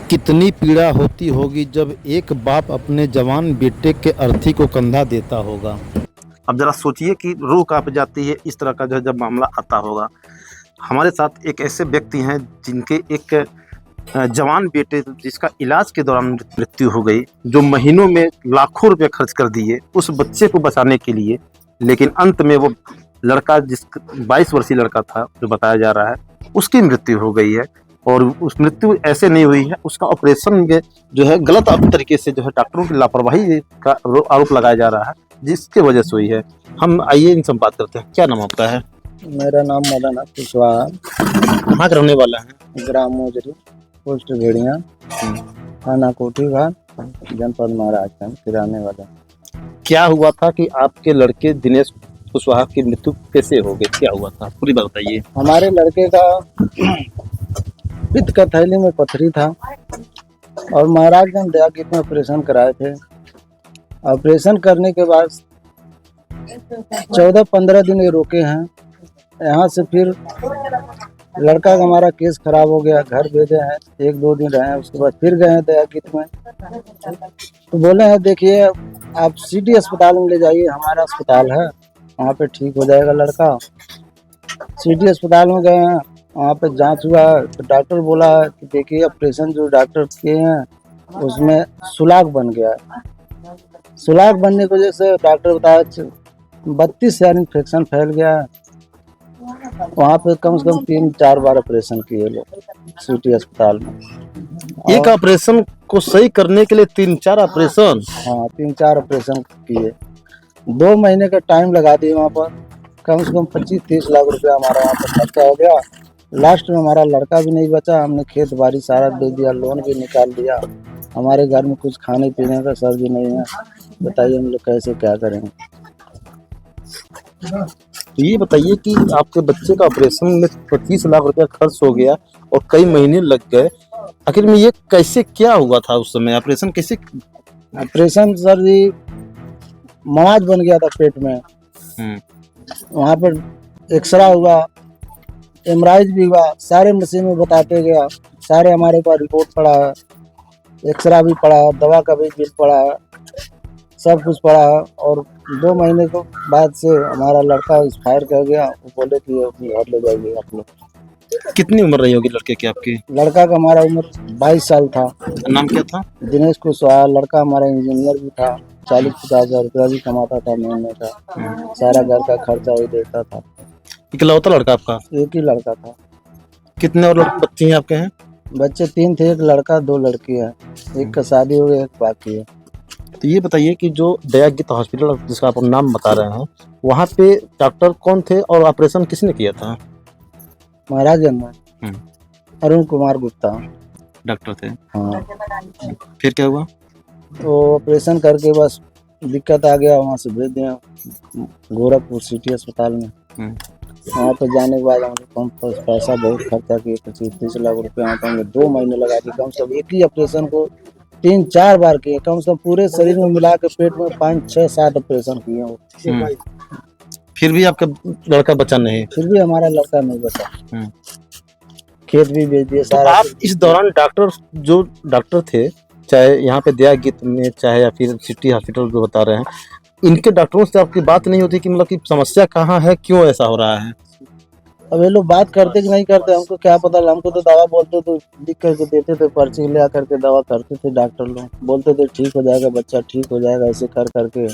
कितनी पीड़ा होती होगी जब एक बाप अपने जवान बेटे के अर्थी को कंधा देता होगा। अब जरा सोचिए कि रूह कांप जाती है इस तरह का जो है जब मामला आता होगा। हमारे साथ एक ऐसे व्यक्ति हैं जिनके एक जवान बेटे जिसका इलाज के दौरान मृत्यु हो गई, जो महीनों में लाखों रुपए खर्च कर दिए उस बच्चे को बचाने के लिए, लेकिन अंत में वो लड़का जिस 22 वर्षीय लड़का था जो बताया जा रहा है उसकी मृत्यु हो गई है। और उस मृत्यु ऐसे नहीं हुई है, उसका ऑपरेशन में जो है गलत तरीके से जो है डॉक्टरों की लापरवाही का आरोप लगाया जा रहा है जिसकी वजह से हुई है। हम आइए इनसे बात करते हैं। क्या नाम आपका है? मेरा नाम मदन कुशवाहा, कहाँ का रहने वाला है? ग्राम मोजरी, पोस्ट भेड़िया, थाना कोठी घाट, जनपद महाराजगंज के रहने वाला। क्या हुआ था कि आपके लड़के दिनेश कुशवाहा की मृत्यु कैसे हो गई? क्या हुआ था पूरी बात बताइए। हमारे लड़के का पित्त का थैली में पथरी था और महाराजगंज दयागीत में ऑपरेशन कराए थे। ऑपरेशन करने के बाद 14-15 दिन ये रोके हैं। यहाँ से फिर लड़का का हमारा केस खराब हो गया, घर भेजे हैं, 1-2 दिन रहे हैं, उसके बाद फिर गए हैं दयागीत में। तो बोले हैं देखिए आप सिटी अस्पताल में ले जाइए, हमारा अस्पताल है, वहाँ पे ठीक हो जाएगा लड़का। सिटी अस्पताल में गए हैं, वहाँ पे जांच हुआ तो डॉक्टर बोला कि देखिए ऑपरेशन जो डॉक्टर किए हैं उसमें सुलाग बन गया है। सुलाग बनने की वजह से डॉक्टर बताया 32 यार इन्फेक्शन फैल गया है। वहाँ पे कम से कम 3-4 बार ऑपरेशन किए लोग सिटी अस्पताल में। एक ऑपरेशन को सही करने के लिए 3-4 ऑपरेशन? हाँ, 3-4 ऑपरेशन किए, 2 महीने का टाइम लगा दिए। वहाँ पर कम से कम 25-30 लाख रुपया हमारा वहाँ पर खर्चा हो गया। लास्ट में हमारा लड़का भी नहीं बचा, हमने खेत बाड़ी सारा दे दिया, लोन भी निकाल दिया। हमारे घर में कुछ खाने पीने का सब्जी नहीं है, बताइए हम लोग कैसे क्या करेंगे। तो ये बताइए कि आपके बच्चे का ऑपरेशन में 25 लाख रुपया खर्च हो गया और कई महीने लग गए, आखिर में ये कैसे क्या हुआ था उस समय? ऑपरेशन कैसे? ऑपरेशन सर जी मवाज बन गया था पेट में। वहाँ पर एक्सरा हुआ, एमआरआई भी हुआ, सारे मशीन में बताते गया, सारे हमारे पास रिपोर्ट पड़ा है, एक्सरा भी पड़ा है, दवा का भी बिल पड़ा है, सब कुछ पड़ा है। और 2 महीने के बाद से हमारा लड़का एक्सपायर कर गया। वो बोले कि अपने घर ले जाइए आप लोग। कितनी उम्र रही होगी लड़के की आपकी? लड़का का हमारा उम्र 22 साल था। नाम क्या था? दिनेश कुशवाहा। लड़का हमारा इंजीनियर भी था, 40-50 हजार रुपया भी कमाता था महीने का, सारा घर का खर्चा वही देता था। इकलौता लड़का आपका? एक ही लड़का था। कितने और बच्चे हैं आपके? हैं बच्चे 3 थे, एक लड़का 2 लड़की है, एक का शादी हो गया, एक बाकी है। तो ये बताइए कि जो दयागीत हॉस्पिटल जिसका आप नाम बता रहे हैं, वहाँ पे डॉक्टर कौन थे और ऑपरेशन किसने किया था? महाराजगंज में अरुण कुमार गुप्ता डॉक्टर थे। हाँ। फिर क्या हुआ? तो ऑपरेशन करके बस दिक्कत आ गया, वहाँ से भेज दिया गोरखपुर सिटी अस्पताल में। वहाँ पर जाने के बाद हम कम पैसा बहुत खर्चा किए, 25-30 लाख रुपये। वहाँ पर 2 महीने लगा के कम से कम एक ही ऑपरेशन को 3-4 बार किए, कम से कम पूरे शरीर में मिला के पेट में 5-6-7 ऑपरेशन किए वो। फिर भी आपका लड़का बचा नहीं? फिर भी हमारा लड़का नहीं बचा, खेत भी बेच दिए सारा। तो आप इस दौरान जो डॉक्टर थे, चाहे यहाँ पे दयागीत में चाहे या फिर सिटी हॉस्पिटल जो बता रहे हैं, इनके डॉक्टरों से आपकी बात नहीं होती कि मतलब कि समस्या कहाँ है, क्यों ऐसा हो रहा है? अब ये लोग बात करते कि नहीं करते हमको क्या पता। हमको तो दवा बोलते तो लिख करके देते थे, पर्ची ले आकर के दवा करते थे डॉक्टर लोग, बोलते थे ठीक हो जाएगा बच्चा, ठीक हो जाएगा, ऐसे कर करके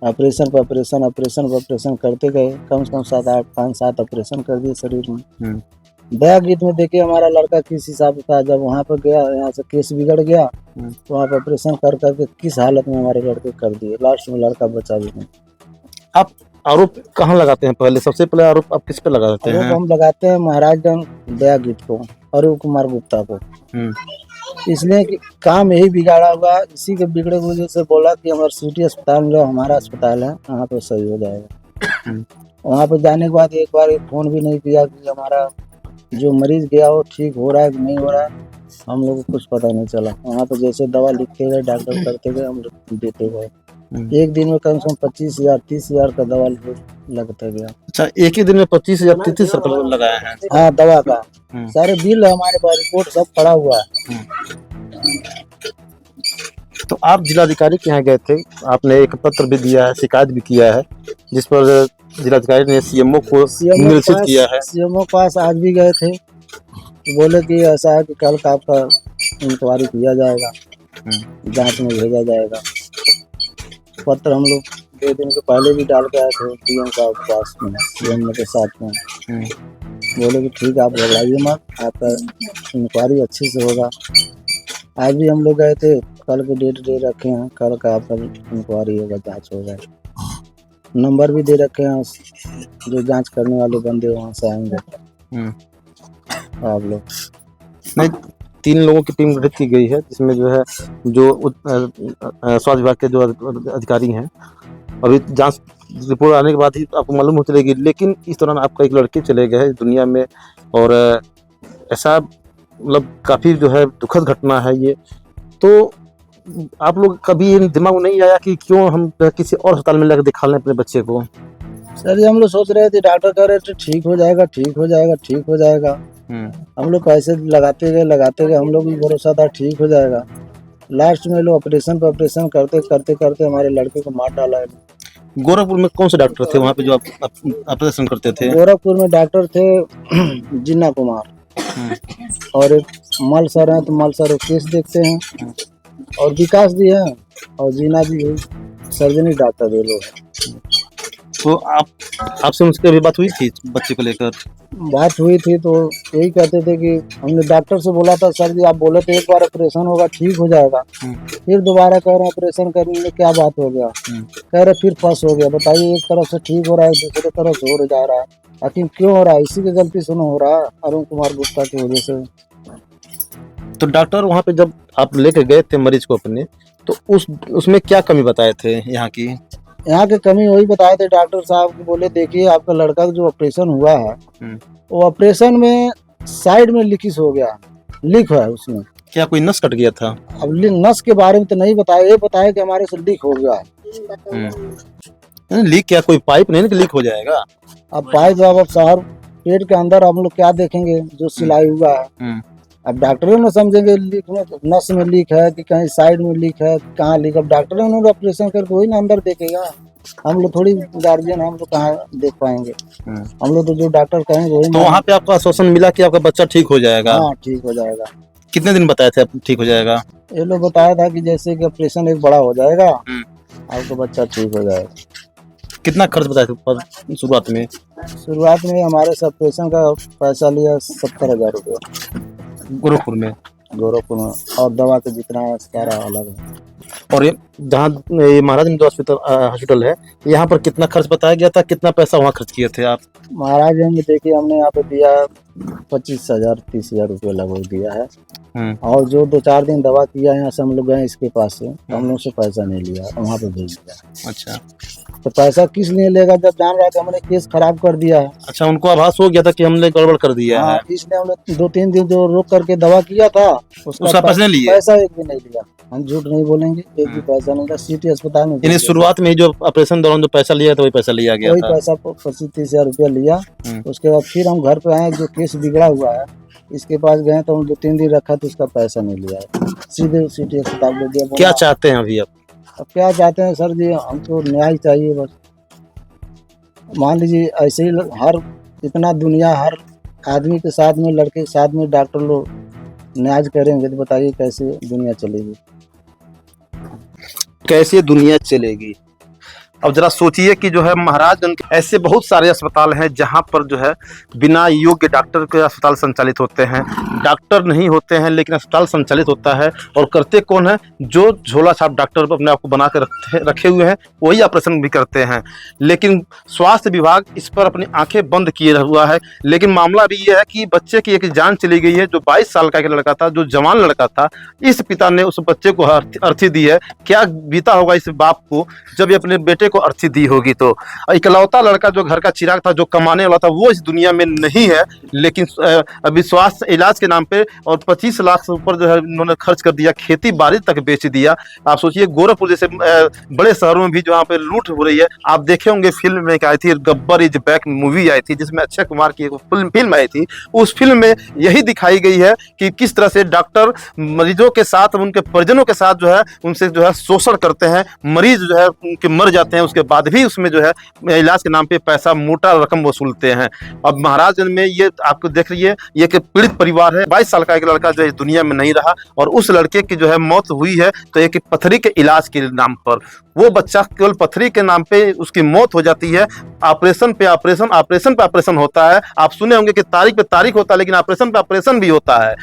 ऑपरेशन पर ऑपरेशन, ऑपरेशन पर ऑपरेशन करते गए। कम से कम 7-8 5-7 ऑपरेशन कर दिए शरीर में। दयागीत में देखिए हमारा लड़का किस हिसाब से था, जब वहाँ पर गया, यहाँ से केस बिगड़ गया तो वहाँ पर ऑपरेशन कर करके किस हालत में हमारे लड़के कर दिए, लास्ट में लड़का बचा भी नहीं। आप आरोप कहाँ लगाते हैं? पहले सबसे पहले आरोप आप किस पे लगाते हैं? हम लगाते हैं महाराजगंज दयागीत को, अरुण कुमार गुप्ता को। इसलिए कि काम यही बिगाड़ा हुआ, इसी के बिगड़े की वजह से बोला कि हमारे सिटी अस्पताल में हमारा अस्पताल है, वहाँ पे सही हो जाएगा। वहाँ पे जाने के बाद एक बार फोन भी नहीं किया कि हमारा जो मरीज गया वो ठीक हो रहा है कि नहीं हो रहा है, हम लोग को कुछ पता नहीं चला। वहाँ पे जैसे दवा लिखते गए, डॉक्टर करते गए, हम लोग देते गए। एक दिन में कम से कम 25,000-30 हजार का दवा लगता गया। अच्छा, एक ही दिन में 25,000-30 लगाया है? हाँ, दवा का सारे बिल है हमारे पास, रिपोर्ट सब पड़ा हुआ है। तो आप जिलाधिकारी के यहाँ गए थे, आपने एक पत्र भी दिया है, शिकायत भी किया है, जिस पर जिलाधिकारी ने सीएमओ को निलंबित किया है। सीएमओ पास आज भी गए थे, तो बोले कि ऐसा है कि कल का आपका इंक्वायरी किया जाएगा, जांच में भेजा जाएगा। पत्र हम लोग 2 दिन के पहले भी डाल के आए थे सीएम साहब के पास में, सीएम के साथ में। बोले कि ठीक है, आप घबराइए मत, आपका इंक्वायरी अच्छे से होगा। आज भी हम लोग गए थे, कल के डेट दे रखे हैं, कल का आपका इंक्वायरी होगा, जांच होगा। नंबर भी दे रखे हैं, जो जांच करने वाले बंदे वहाँ से आएंगे आप लोग। नहीं, 3 लोगों की टीम गठित की गई है, जिसमें जो है जो स्वास्थ्य विभाग के जो अधिकारी हैं, अभी जांच रिपोर्ट आने के बाद ही आपको मालूम हो चलेगी। लेकिन इस दौरान आपका एक लड़के चले गए हैं दुनिया में, और ऐसा मतलब काफ़ी जो है दुखद घटना है ये। तो आप लोग कभी ये दिमाग में नहीं आया कि क्यों हम किसी और अस्पताल में लेकर दिखा लें अपने बच्चे को? सर जी, हम लोग सोच रहे थे, डॉक्टर कह रहे थे ठीक हो जाएगा, ठीक हो जाएगा, ठीक हो जाएगा। हम लोग पैसे लगाते गए, हम लोग भी भरोसा था ठीक हो जाएगा। लास्ट में लोग ऑपरेशन पे ऑपरेशन करते हमारे लड़के को मार डाला है। गोरखपुर में कौन से डॉक्टर थे वहाँ पे जो आप ऑपरेशन करते थे? गोरखपुर में डॉक्टर थे जिन्ना कुमार, और एक मल सर हैं, तो मल सर केस देखते हैं, और विकास भी है, और जीना भी है, सर्जनी डॉक्टर ये लोग हैं। तो आपसे उनसे कभी बात हुई थी बच्चे को लेकर? बात हुई थी, तो यही कहते थे कि हमने डॉक्टर से बोला था, सर जी आप बोले थे एक बार ऑपरेशन होगा ठीक हो जाएगा, फिर दोबारा कह रहे हैं ऑपरेशन करने में क्या बात हो गया, कह रहे फिर फंस हो गया। बताइए, एक तरफ से ठीक हो रहा है, दूसरे तरफ से हो जा रहा है, आखिर क्यों हो रहा है? इसी की गलती से हो रहा है, अरुण कुमार गुप्ता की वजह से। तो डॉक्टर वहाँ पे जब आप लेकर गए थे मरीज को अपने, तो उसमें क्या कमी बताए थे यहाँ की? यहाँ की कमी वही बताए थे डॉक्टर साहब की, बोले देखिए आपका लड़का जो ऑपरेशन हुआ है, वो ऑपरेशन में साइड में लीकेज हो गया, लीक है उसमें। क्या कोई नस कट गया था? अब नस के बारे में तो नहीं बताया, ये बताया कि हमारे से लीक हो गया है। लीक क्या, कोई पाइप नहीं ना कि लीक हो जाएगा? अब पाइप, अब शहर पेट के अंदर हम लोग क्या देखेंगे, जो सिलाई हुआ है। अब डॉक्टरों ने समझेंगे लीक में, नस में लीक है कि कहीं साइड में लीक है, कहाँ लीक। अब डॉक्टरों ने ऑपरेशन करके वही ना अंदर देखेगा, हम लोग थोड़ी गार्जियन, हम लोग कहाँ देख पाएंगे। हम लोग तो जो डॉक्टर कहेंगे वही। तो वहाँ पे आपको आश्वासन मिला कि आपका बच्चा ठीक हो जाएगा? हाँ, ठीक हो जाएगा। कितने दिन बताए थे ठीक हो जाएगा? ये लोग बताया था कि जैसे कि ऑपरेशन एक बड़ा हो जाएगा, आपका बच्चा ठीक हो जाएगा। कितना खर्च बताए थे शुरुआत में? शुरुआत में हमारे से ऑपरेशन का पैसा लिया 70,000 रुपया गोरखपुर में, और दवा के जितना है सारा अलग है। और ये जहाँ ये महाराज हॉस्पिटल है, यहाँ पर कितना खर्च बताया गया था, कितना पैसा वहाँ खर्च किए थे आप? महाराज में देखिए, हमने यहाँ पे दिया 25,000 30,000 रुपये लगभग दिया है, और जो 2-4 दिन दवा किया है यहाँ से हम लोग गए इसके पास से, हम लोग से पैसा नहीं लिया, वहाँ पे भेज दिया। अच्छा, तो पैसा किस लिए लेगा जब जान रहा है कि हमने केस खराब कर दिया है। अच्छा, उनको आभास हो गया था कि हमने गड़बड़ कर दिया है, इसलिए हमने 2-3 दिन जो रोक करके दवा किया था, उसका पैसा एक भी नहीं लिया। हम झूठ नहीं बोलेंगे, एक भी पैसा नहीं था। सिटी अस्पताल में शुरुआत में जो ऑपरेशन दौरान जो पैसा लिया था वही पैसा लिया गया, वही पैसा 25-30,000 रुपया लिया। उसके बाद फिर हम घर पे आए, जो केस बिगड़ा हुआ है इसके पास गए, तो हम 2-3 दिन रखा, तो उसका पैसा नहीं लिया, सीधे सिटी अस्पताल में दिया। क्या चाहते हैं अभी अब क्या चाहते हैं सर जी, हमको न्याय चाहिए बस। मान लीजिए ऐसे ही हर इतना दुनिया, हर आदमी के साथ में, लड़के के साथ में डॉक्टर लोग न्याय करेंगे, तो बताइए कैसे दुनिया चलेगी? कैसे दुनिया चलेगी? अब जरा सोचिए कि जो है महाराजगंज ऐसे बहुत सारे अस्पताल हैं जहां पर जो है बिना योग्य डॉक्टर के अस्पताल संचालित होते हैं। डॉक्टर नहीं होते हैं लेकिन अस्पताल संचालित होता है, और करते कौन है? जो झोला छाप डॉक्टर अपने आप को बना कर रखे हुए हैं, वही ऑपरेशन भी करते हैं। लेकिन स्वास्थ्य विभाग इस पर अपनी आंखें बंद किए हुआ है। लेकिन मामला भी ये है कि बच्चे की एक जान चली गई है, जो 22 साल का एक लड़का था, जो जवान लड़का था। इस पिता ने उस बच्चे को अर्थी दी है। क्या बीता होगा इस बाप को जब ये अपने बेटे को अर्थी दी होगी। तो इकलौता लड़का जो घर का चिराग था, जो कमाने वाला था, वो इस दुनिया में नहीं है, लेकिन अभी स्वास्थ्य इलाज के नाम पे और 25 लाख से ऊपर जो है उन्होंने खर्च कर दिया, खेती बाड़ी तक बेच दिया। आप सोचिए गोरखपुर जैसे बड़े शहरों में भी जहाँ पे लूट हो रही है। आप देखे होंगे फिल्म में एक आई थी, गब्बर इज बैक मूवी आई थी, जिसमें अक्षय कुमार की एक फिल्म आई थी। उस फिल्म में यही दिखाई गई है कि किस तरह से डॉक्टर मरीजों के साथ, उनके परिजनों के साथ जो है उनसे जो है शोषण करते हैं। मरीज जो है उनके मर जाते हैं, उसके बाद भी उसमें जो है इलाज के नाम पे पैसा, मोटा रकम वसूलते हैं। अब महाराजगंज में ये आपको देख रही है, ये एक पीड़ित परिवार है। 22 साल का एक लड़का जो है दुनिया में नहीं रहा, और उस लड़के की जो है मौत हुई है तो एक पथरी के इलाज के नाम पर। वो बच्चा केवल पथरी के नाम पे उसकी मौत हो जाती है। ऑपरेशन पे ऑपरेशन, ऑपरेशन पे ऑपरेशन होता है। आप सुने होंगे कि तारीख पे तारीख होता है, लेकिन ऑपरेशन पे ऑपरेशन भी होता है।